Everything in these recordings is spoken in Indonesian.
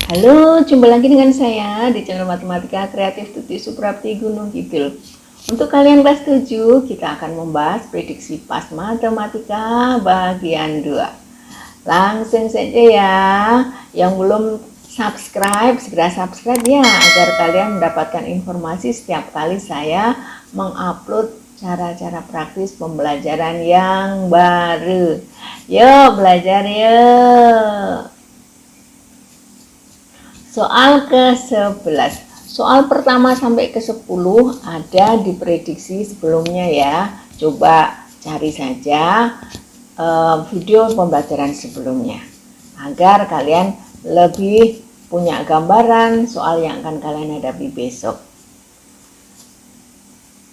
Halo, jumpa lagi dengan saya di channel Matematika Kreatif Tuti Suprapti Gunung Kidul. Untuk kalian kelas 7, kita akan membahas prediksi pas matematika bagian 2. Langsung saja ya, yang belum subscribe, segera subscribe ya, agar kalian mendapatkan informasi setiap kali saya mengupload cara-cara praktis pembelajaran yang baru. Yuk belajar yuk. Soal ke-11. Soal pertama sampai ke-10 ada di prediksi sebelumnya ya. Coba cari saja video pembelajaran sebelumnya agar kalian lebih punya gambaran soal yang akan kalian hadapi besok.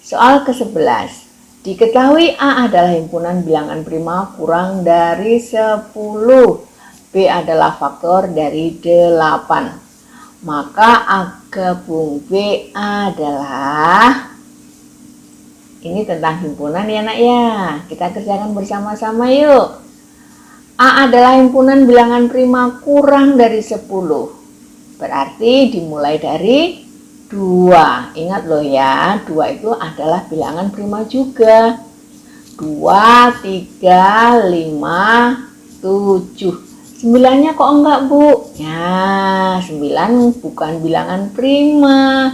Soal ke-11. Diketahui A adalah himpunan bilangan prima kurang dari 10. B adalah faktor dari 8. Maka A gabung B adalah, ini tentang himpunan ya nak ya, kita kerjakan bersama-sama yuk. A adalah himpunan bilangan prima kurang dari 10, berarti dimulai dari 2. Ingat loh ya, 2 itu adalah bilangan prima juga. 2, 3, 5, 7. 9-nya kok enggak bu? Ya 9 bukan bilangan prima.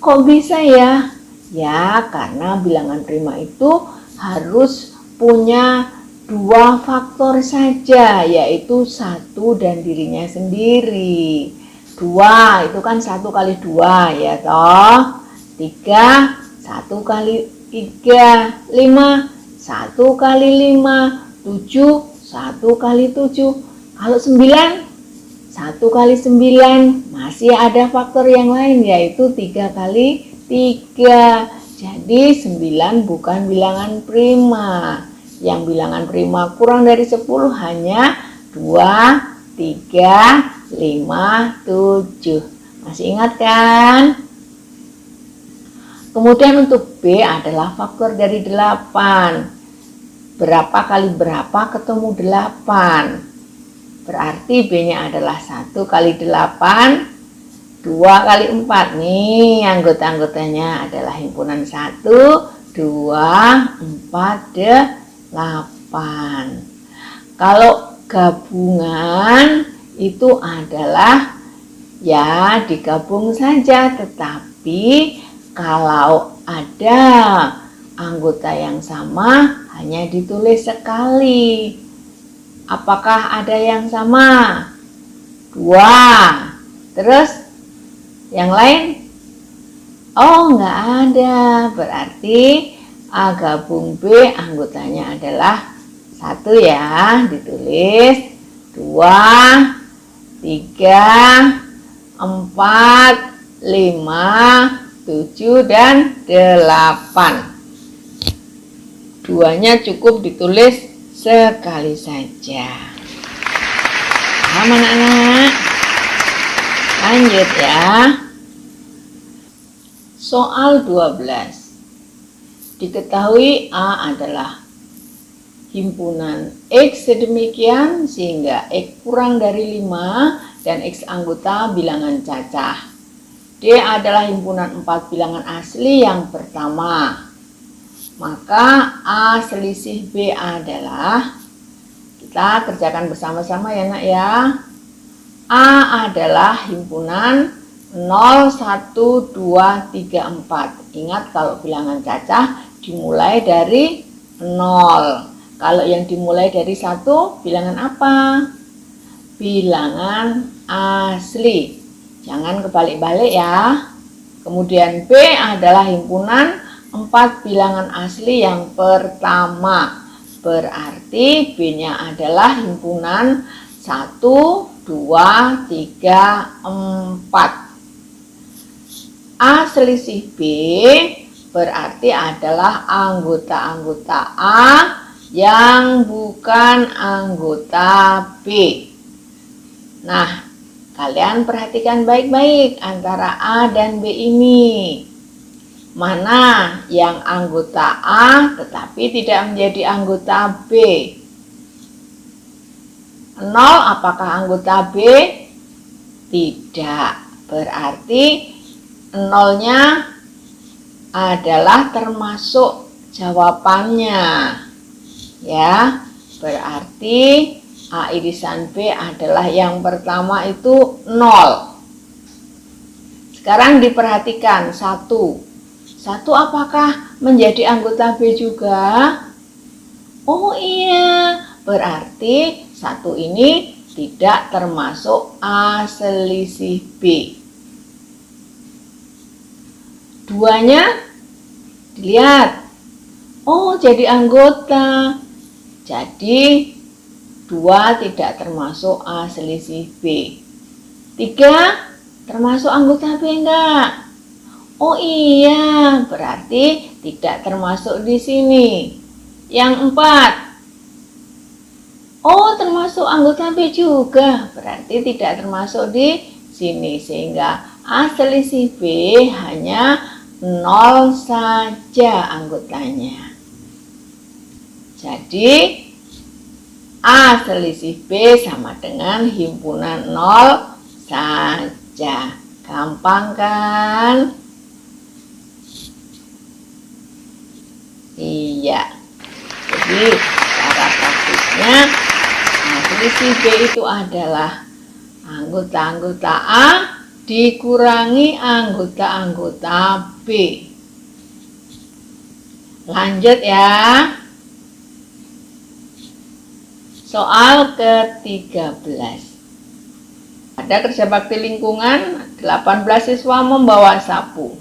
Kok bisa ya? Ya karena bilangan prima itu harus punya 2 faktor saja, yaitu 1 dan dirinya sendiri. 2 itu kan 1 kali 2 ya toh. 3 1 kali 3. 5 1 kali 5. 7 1 kali 7. Kalau 9, 1 kali 9 masih ada faktor yang lain, yaitu 3 kali 3. Jadi 9 bukan bilangan prima. Yang bilangan prima kurang dari 10 hanya 2, 3, 5, 7. Masih ingat kan? Kemudian untuk B adalah faktor dari 8. Berapa kali berapa ketemu 8? Berarti B-nya adalah 1 kali 8, 2 kali 4. Nih anggota-anggotanya adalah himpunan 1, 2, 4, 8. Kalau gabungan itu adalah ya digabung saja, tetapi kalau ada anggota yang sama hanya ditulis sekali. Apakah ada yang sama? 2. Terus yang lain? Oh, enggak ada. Berarti A gabung B anggotanya adalah 1 ya, ditulis. 2, 3, 4, 5, 7 dan 8. 2-nya cukup ditulis sekali saja. Paham anak-anak? Lanjut ya. Soal 12. Diketahui A adalah himpunan X sedemikian sehingga X kurang dari 5 dan X anggota bilangan cacah. D adalah himpunan 4 bilangan asli yang pertama. Maka A selisih B adalah, kita kerjakan bersama-sama ya nak ya. A adalah himpunan 0, 1, 2, 3, 4. Ingat kalau bilangan cacah dimulai dari 0. Kalau yang dimulai dari 1 bilangan apa? Bilangan asli. Jangan kebalik-balik ya. Kemudian B adalah himpunan 4 bilangan asli yang pertama. Berarti B-nya adalah himpunan 1, 2, 3, 4. A selisih B berarti adalah anggota-anggota A yang bukan anggota B. Nah, kalian perhatikan baik-baik antara A dan B ini. Mana yang anggota A tetapi tidak menjadi anggota B? 0 apakah anggota B? Tidak. Berarti nolnya adalah termasuk jawabannya. Ya, berarti A irisan B adalah yang pertama itu 0. Sekarang diperhatikan 1. 1 apakah menjadi anggota B juga? Oh iya, berarti 1 ini tidak termasuk A selisih B. 2-nya dilihat. Oh, jadi anggota. Jadi 2 tidak termasuk A selisih B. 3 termasuk anggota B enggak? Oh iya, berarti tidak termasuk di sini. Yang 4. Oh, termasuk anggota B juga, berarti tidak termasuk di sini. Sehingga A selisih B hanya 0 saja anggotanya. Jadi A selisih B sama dengan himpunan 0 saja. Gampang kan? Iya. Jadi cara praktisnya A selisih B itu adalah anggota-anggota A dikurangi anggota-anggota B. Lanjut ya. Soal ke-13. Ada kerja bakti lingkungan, 18 siswa membawa sapu.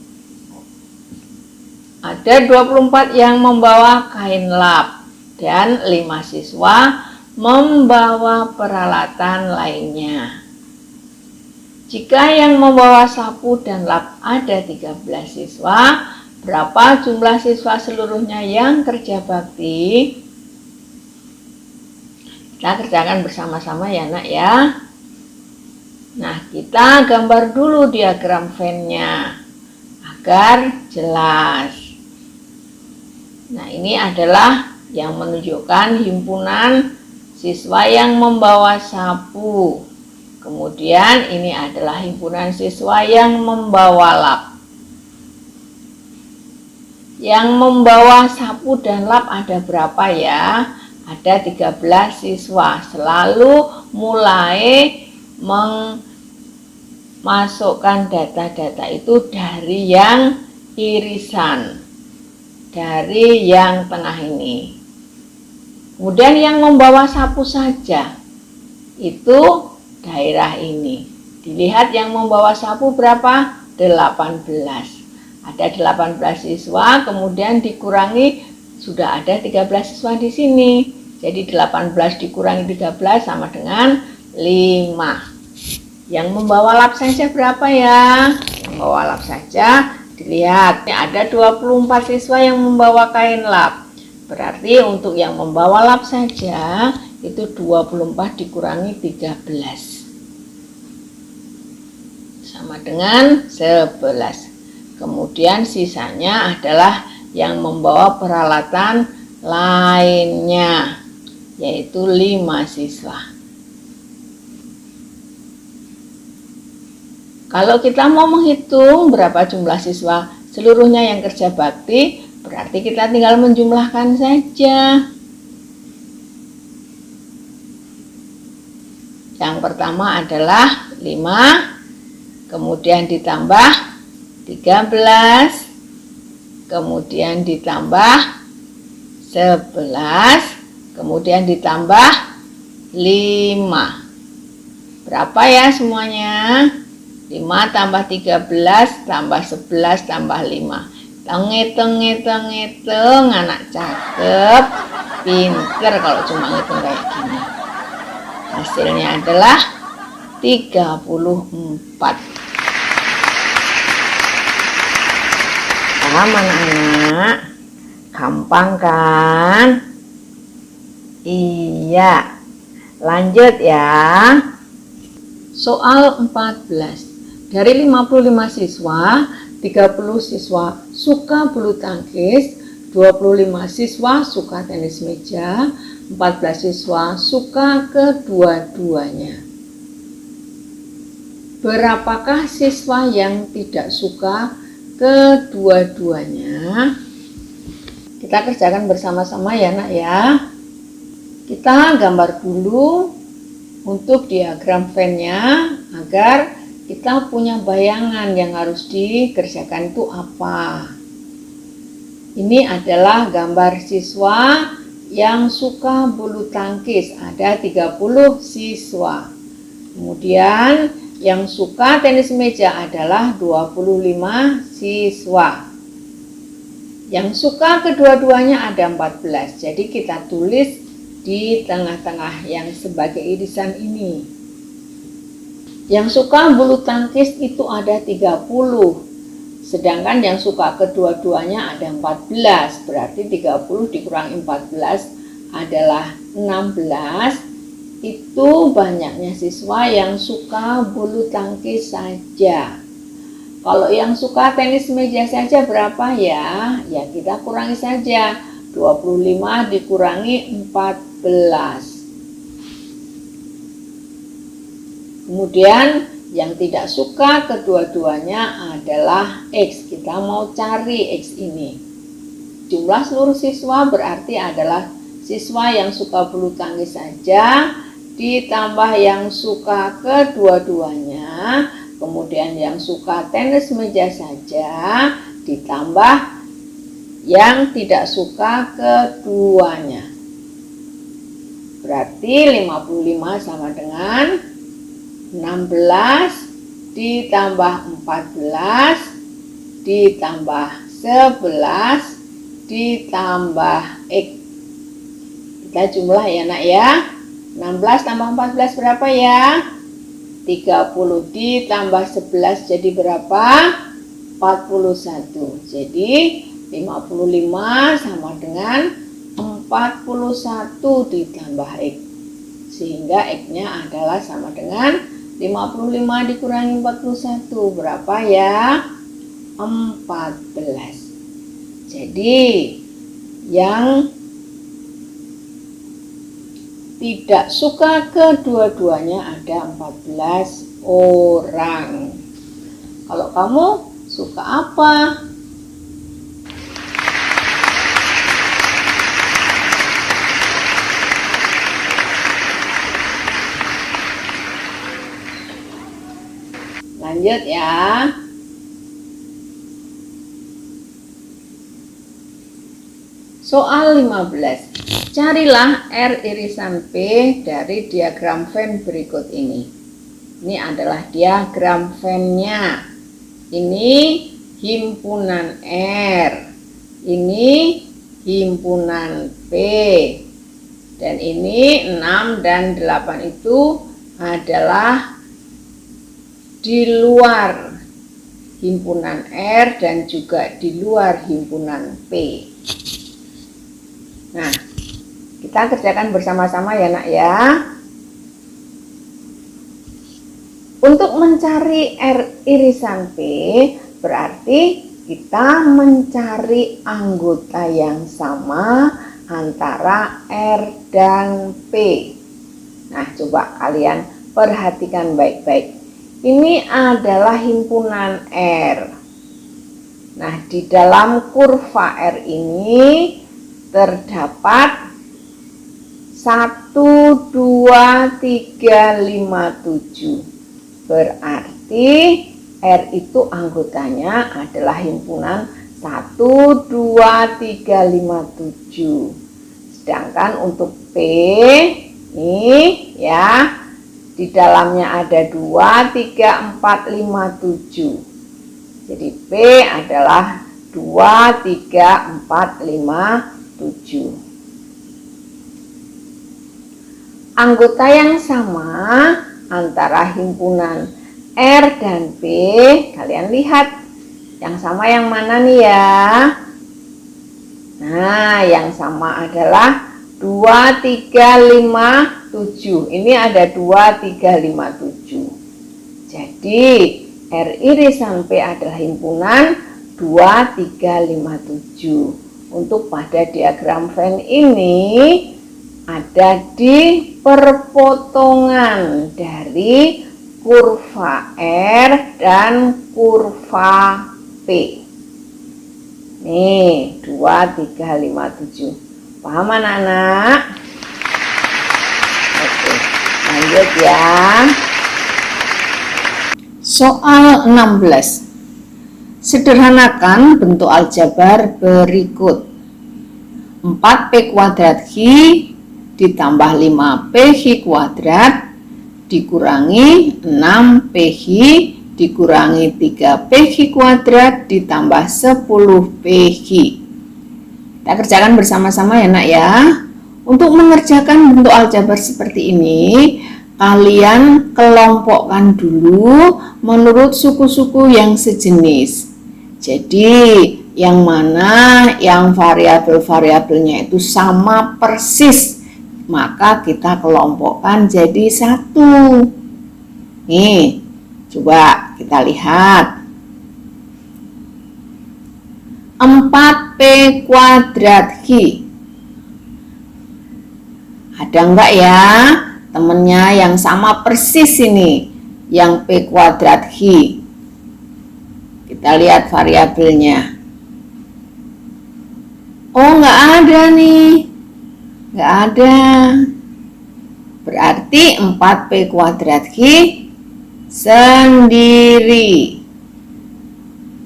Ada 24 yang membawa kain lap dan 5 siswa membawa peralatan lainnya. Jika yang membawa sapu dan lap ada 13 siswa, berapa jumlah siswa seluruhnya yang kerja bakti? Kita kerjakan bersama-sama ya nak ya. Nah, kita gambar dulu diagram Venn-nya agar jelas. Nah, ini adalah yang menunjukkan himpunan siswa yang membawa sapu. Kemudian ini adalah himpunan siswa yang membawa lap. Yang membawa sapu dan lap ada berapa ya? Ada 13 siswa. Selalu mulai memasukkan data-data itu dari yang irisan, dari yang tengah ini. Kemudian yang membawa sapu saja itu daerah ini. Dilihat yang membawa sapu berapa? 18. Ada 18 siswa, kemudian dikurangi sudah ada 13 siswa di sini. Jadi 18 dikurangi 13 sama dengan 5. Yang membawa lap saja berapa ya? Yang membawa lap saja dilihat. Ada 24 siswa yang membawa kain lap. Berarti untuk yang membawa lap saja itu 24 dikurangi 13. Sama dengan 11. Kemudian sisanya adalah yang membawa peralatan lainnya, yaitu 5 siswa. Kalau kita mau menghitung berapa jumlah siswa seluruhnya yang kerja bakti, berarti kita tinggal menjumlahkan saja. Yang pertama adalah 5, kemudian ditambah 13, kemudian ditambah 11, kemudian ditambah 5. Berapa ya semuanya? 5 tambah 13 tambah 11 tambah 5. Ngitung anak cakep, pinter kalau cuma ngitung kayak gini. Hasilnya adalah 34. Paham anak-anak? Gampang kan? Iya. Lanjut ya. Soal 14. Dari 55 siswa, 30 siswa suka bulu tangkis, 25 siswa suka tenis meja, 14 siswa suka kedua-duanya. Berapakah siswa yang tidak suka kedua-duanya? Kita kerjakan bersama-sama ya nak ya. Kita gambar dulu untuk diagram Venn-nya agar kita punya bayangan yang harus dikerjakan itu apa. Ini adalah gambar siswa yang suka bulu tangkis, ada 30 siswa. Kemudian yang suka tenis meja adalah 25 siswa. Yang suka kedua-duanya ada 14. Jadi kita tulis di tengah-tengah yang sebagai irisan ini. Yang suka bulu tangkis itu ada 30. Sedangkan yang suka kedua-duanya ada 14. Berarti 30 dikurangi 14 adalah 16. Itu banyaknya siswa yang suka bulu tangkis saja. Kalau yang suka tenis meja saja berapa ya? Ya kita kurangi saja. 25 dikurangi 14. Kemudian yang tidak suka kedua-duanya adalah X. Kita mau cari X ini. Jumlah seluruh siswa berarti adalah siswa yang suka bulu tangkis saja ditambah yang suka kedua-duanya, kemudian yang suka tenis meja saja ditambah yang tidak suka keduanya. Berarti 55 sama dengan 16 ditambah 14 ditambah 11 ditambah X. Kita jumlah ya nak ya. 16 tambah 14 berapa ya? 30 ditambah 11 jadi berapa? 41. Jadi 55 sama dengan 41 ditambah X. Sehingga X-nya adalah sama dengan 55 dikurangi 41. Berapa ya? 14. Jadi yang tidak suka kedua-duanya ada 14 orang. Kalau kamu suka apa? Lanjut ya. Soal 15. Carilah R irisan P dari diagram Venn berikut ini. Ini adalah diagram Venn-nya. Ini himpunan R. Ini himpunan P. Dan ini 6 dan 8 itu adalah di luar himpunan R dan juga di luar himpunan P. Nah, kita kerjakan bersama-sama ya nak ya. Untuk mencari R irisan P berarti kita mencari anggota yang sama antara R dan P. Nah, coba kalian perhatikan baik-baik. Ini adalah himpunan R. Nah, di dalam kurva R ini terdapat 1, 2, 3, 5, 7. Berarti R itu anggotanya adalah himpunan 1, 2, 3, 5, 7. Sedangkan untuk P ini ya, di dalamnya ada 2, 3, 4, 5, 7. Jadi P adalah 2, 3, 4, 5, 7. Anggota yang sama antara himpunan R dan P, kalian lihat yang sama yang mana nih ya? Nah, yang sama adalah 2, 3, 5, 7. Ini ada 2, 3, 5, 7. Jadi R irisan P adalah himpunan 2, 3, 5, 7. Untuk pada diagram Venn ini ada di perpotongan dari kurva R dan kurva P. Nih, 2, 3, 5, 7. Paham anak-anak? Oke, lanjut ya. Soal 16. Sederhanakan bentuk aljabar berikut. 4P kuadrat Q ditambah 5PQ kuadrat dikurangi 6PQ dikurangi 3PQ kuadrat ditambah 10PQ. Kita kerjakan bersama-sama ya nak ya. Untuk mengerjakan bentuk aljabar seperti ini, kalian kelompokkan dulu menurut suku-suku yang sejenis. Jadi yang mana yang variabel-variabelnya itu sama persis, maka kita kelompokkan jadi satu. Nih, coba kita lihat. 4P kuadrat Q. Ada enggak ya temennya yang sama persis ini, yang P kuadrat Q? Kita lihat variabelnya. Oh, enggak ada nih. Enggak ada. Berarti 4P kuadrat Q sendiri.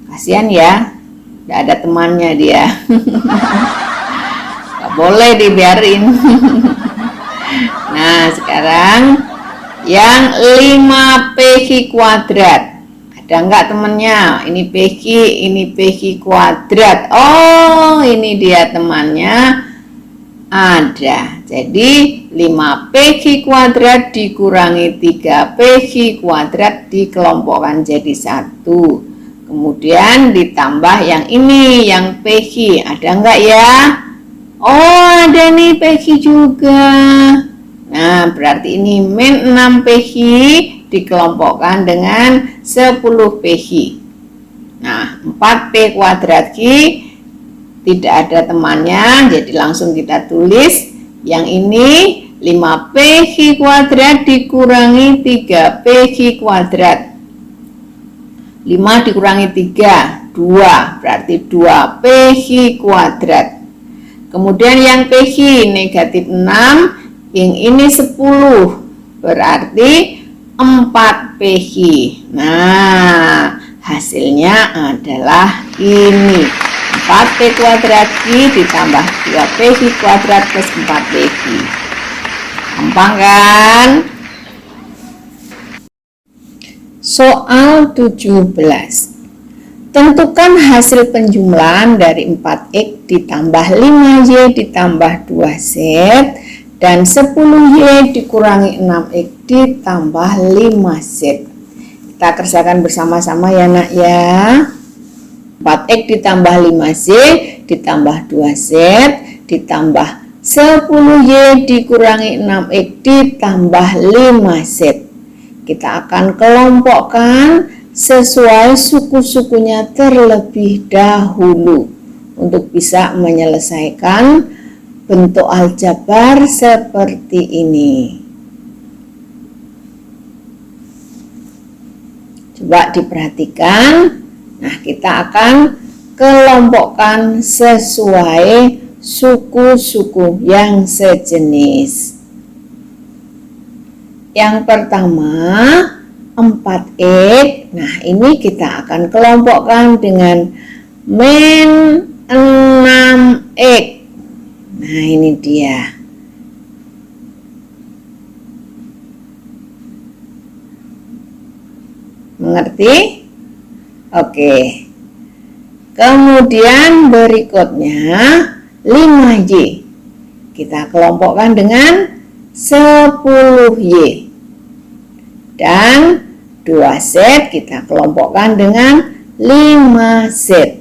Kasihan ya, enggak ada temannya dia. Enggak boleh dibiarin. Nah, sekarang yang 5PQ kuadrat. Ada enggak temannya? Ini PQ, ini PQ kuadrat. Oh, ini dia temannya. Ada. Jadi 5PQ kuadrat dikurangi 3PQ kuadrat dikelompokkan jadi 1. Kemudian ditambah yang ini, yang PQ. Ada enggak ya? Oh, ada nih PQ juga. Nah, berarti ini min 6PQ dikelompokkan dengan 10PQ. Nah, 4P kuadrat Q tidak ada temannya, jadi langsung kita tulis yang ini 5PQ kuadrat dikurangi 3PQ kuadrat. 5 dikurangi 3, 2, berarti 2PQ kuadrat. Kemudian yang PQ negatif 6, yang ini 10, berarti 4PQ. Nah, hasilnya adalah ini. 4P kuadrat Q ditambah 2PQ kuadrat plus 4PQ. Gampang kan? Soal 17. Tentukan hasil penjumlahan dari 4X ditambah 5Y ditambah 2Z dan 10Y dikurangi 6X ditambah 5Z. Kita kerjakan bersama-sama ya nak ya. 4X ditambah 5Z ditambah 2Z ditambah 10Y dikurangi 6X ditambah 5Z. Kita akan kelompokkan sesuai suku-sukunya terlebih dahulu untuk bisa menyelesaikan bentuk aljabar seperti ini. Coba diperhatikan. Nah, kita akan kelompokkan sesuai suku-suku yang sejenis. Yang pertama 4X. Nah, ini kita akan kelompokkan dengan min 6X. Nah, ini dia. Mengerti? Oke. Kemudian berikutnya 5Y. Kita kelompokkan dengan 10Y. Dan 2Z kita kelompokkan dengan 5Z.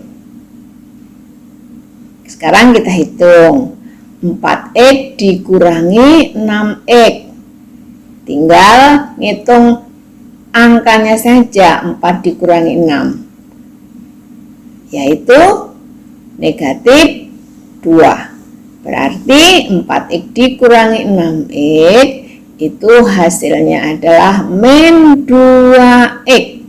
Sekarang kita hitung. 4X dikurangi 6X. Tinggal ngitung angkanya saja. 4 dikurangi 6. Yaitu negatif 2. Berarti 4X dikurangi 6X itu hasilnya adalah min 2X.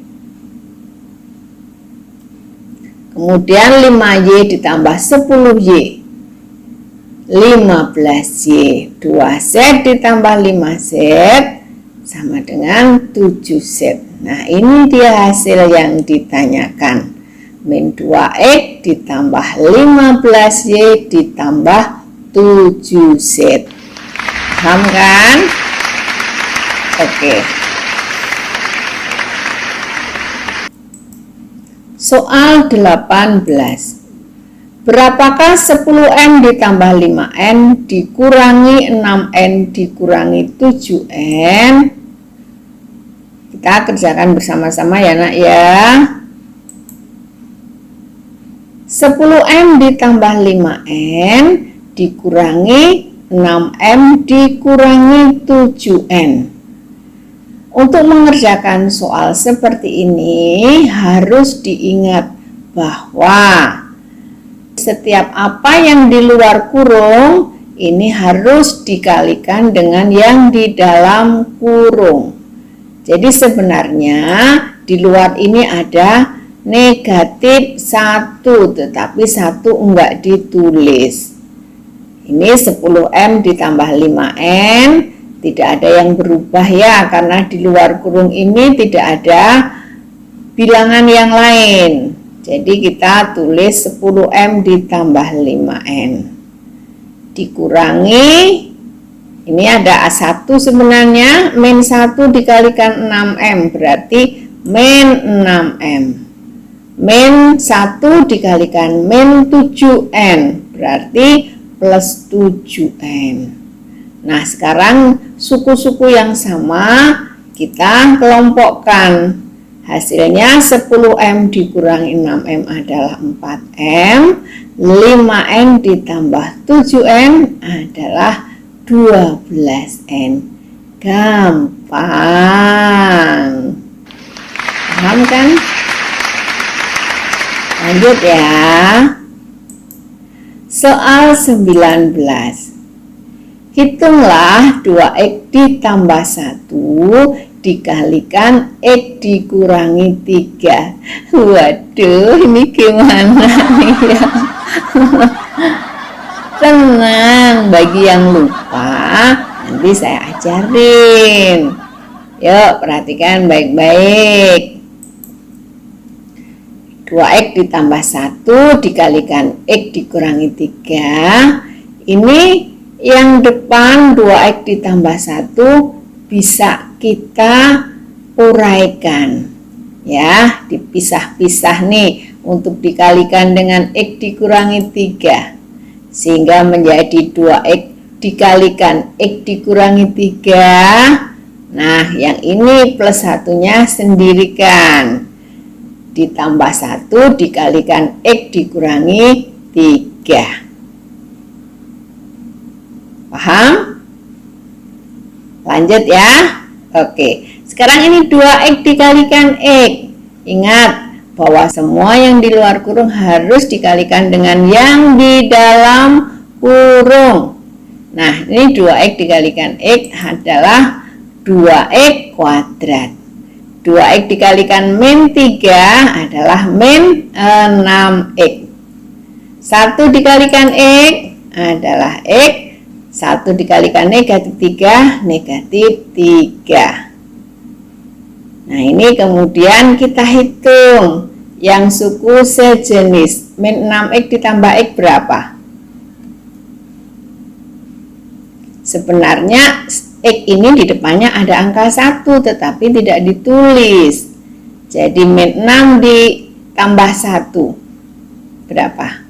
Kemudian 5Y ditambah 10Y, 15Y, 2Z ditambah 5Z sama dengan 7Z. Nah, ini dia hasil yang ditanyakan. Min 2X ditambah 15Y ditambah 7Z. Paham kan? Oke. Soal 18. Berapakah 10N ditambah 5N dikurangi 6N dikurangi 7N? Kita kerjakan bersama-sama ya nak ya. 10M ditambah 5N dikurangi 6M dikurangi 7N. Untuk mengerjakan soal seperti ini harus diingat bahwa setiap apa yang di luar kurung ini harus dikalikan dengan yang di dalam kurung. Jadi sebenarnya di luar ini ada negatif 1, tetapi 1 enggak ditulis. Ini 10M ditambah 5N, tidak ada yang berubah ya, karena di luar kurung ini tidak ada bilangan yang lain. Jadi kita tulis 10M ditambah 5N dikurangi, ini ada A1 sebenarnya, min 1 dikalikan 6M berarti min 6M. Min 1 dikalikan min 7N berarti plus 7N. Nah, sekarang suku-suku yang sama kita kelompokkan. Hasilnya 10M dikurangi 6M adalah 4M, 5N ditambah 7N adalah 12N. Gampang. Paham kan? Lanjut ya. Soal 19. Hitunglah 2X ditambah 1 dikalikan X dikurangi 3. Waduh, ini gimana nih ya? Tenang, bagi yang lupa nanti saya ajarin. Yuk, perhatikan baik-baik. 2X ditambah 1 dikalikan X dikurangi 3. Ini yang depan 2X ditambah 1 bisa kita uraikan ya, dipisah-pisah nih untuk dikalikan dengan X dikurangi 3 sehingga menjadi 2X dikalikan X dikurangi 3. Nah, yang ini plus satunya sendirikan, ditambah 1 dikalikan X dikurangi 3. Paham? Lanjut ya. Oke, sekarang ini 2X dikalikan X. Ingat bahwa semua yang di luar kurung harus dikalikan dengan yang di dalam kurung. Nah, ini 2X dikalikan X adalah 2X kuadrat. 2X dikalikan min 3 adalah min 6X. 1 dikalikan X adalah X. 1 dikalikan negatif 3, negatif 3. Nah, ini kemudian kita hitung yang suku sejenis. Min 6X ditambah X berapa? Sebenarnya X ini di depannya ada angka 1, tetapi tidak ditulis. Jadi min 6 ditambah 1 berapa?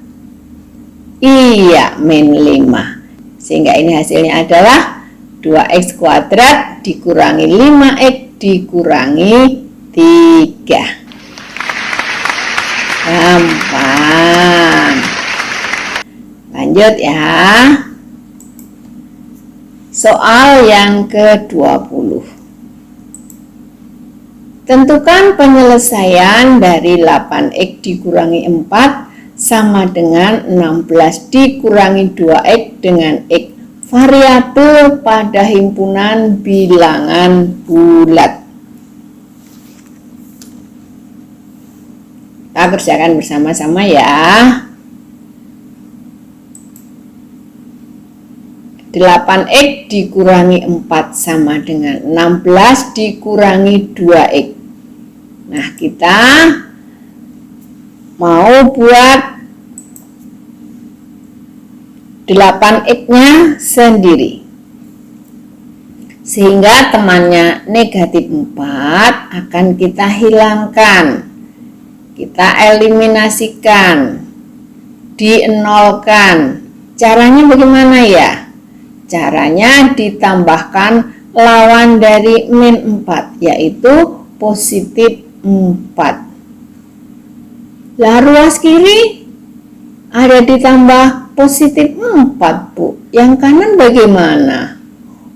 Iya, min 5. Sehingga ini hasilnya adalah 2X kuadrat dikurangi 5X dikurangi 3. Gampang. Lanjut ya. Soal yang ke-20. Tentukan penyelesaian dari 8X dikurangi 4 sama dengan 16 dikurangi 2X dengan X variabel pada himpunan bilangan bulat. Kita kerjakan bersama-sama ya. 8x dikurangi 4 sama dengan 16 dikurangi 2x. Nah, kita mau buat 8x-nya sendiri. Sehingga temannya negatif 4 akan kita hilangkan. Kita eliminasikan. Dienolkan. Caranya bagaimana ya? Caranya ditambahkan lawan dari min 4, yaitu positif 4. Lah ruas kiri ada ditambah positif 4, Bu. Yang kanan bagaimana?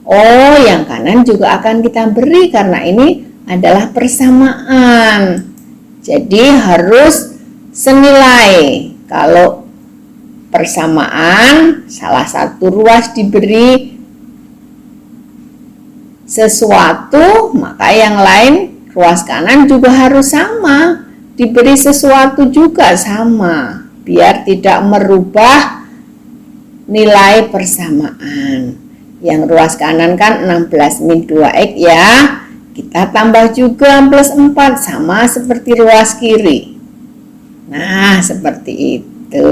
Oh, yang kanan juga akan kita beri karena ini adalah persamaan. Jadi harus senilai. Kalau persamaan, salah satu ruas diberi sesuatu, maka yang lain ruas kanan juga harus sama, diberi sesuatu juga sama, biar tidak merubah nilai persamaan. Yang ruas kanan kan 16 min 2x ya, kita tambah juga plus 4 sama seperti ruas kiri. Nah, seperti itu.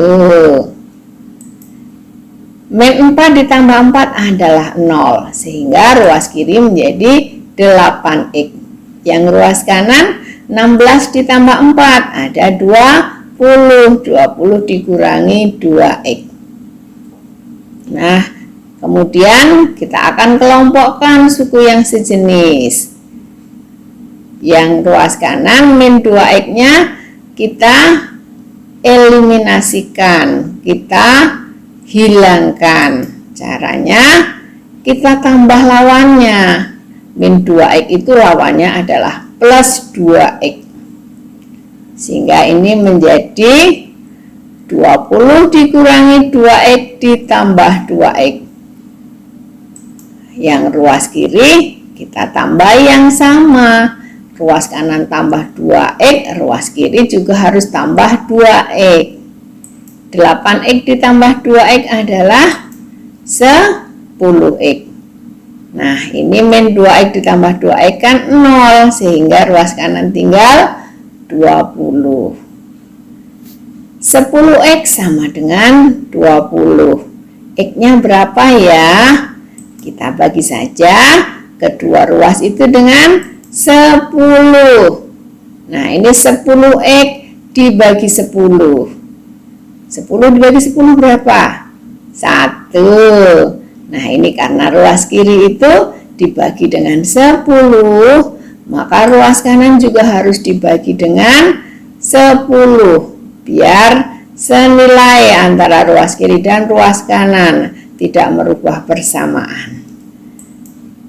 Min 4 ditambah 4 adalah 0, sehingga ruas kiri menjadi 8x. Yang ruas kanan 16 ditambah 4 ada 20, 20 dikurangi 2x. Nah, kemudian kita akan kelompokkan suku yang sejenis. Yang ruas kanan min 2x-nya kita eliminasikan, kita hilangkan. Caranya kita tambah lawannya. Min 2x itu lawannya adalah plus 2x. Sehingga ini menjadi 20 dikurangi 2x ditambah 2x. Yang ruas kiri kita tambah yang sama. Ruas kanan tambah 2x, ruas kiri juga harus tambah 2x. 8x ditambah 2x adalah 10x. Nah, ini min 2x ditambah 2x kan 0, sehingga ruas kanan tinggal 20. 10x sama dengan 20. X-nya berapa ya? Kita bagi saja kedua ruas itu dengan 10. Nah, ini 10x dibagi 10. 10 dibagi 10 berapa? 1. Nah, ini karena ruas kiri itu dibagi dengan 10, maka ruas kanan juga harus dibagi dengan 10, biar senilai antara ruas kiri dan ruas kanan, tidak merubah persamaan.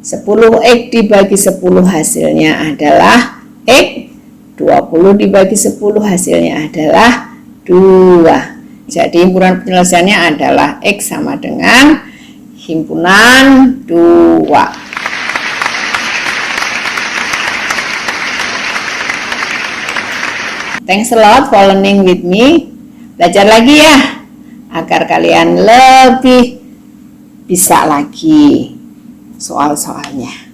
10x dibagi 10 hasilnya adalah x, 20 dibagi 10 hasilnya adalah 2. Jadi himpunan penyelesaiannya adalah X sama dengan himpunan 2. Thanks a lot for learning with me. Belajar lagi ya, agar kalian lebih bisa lagi soal-soalnya.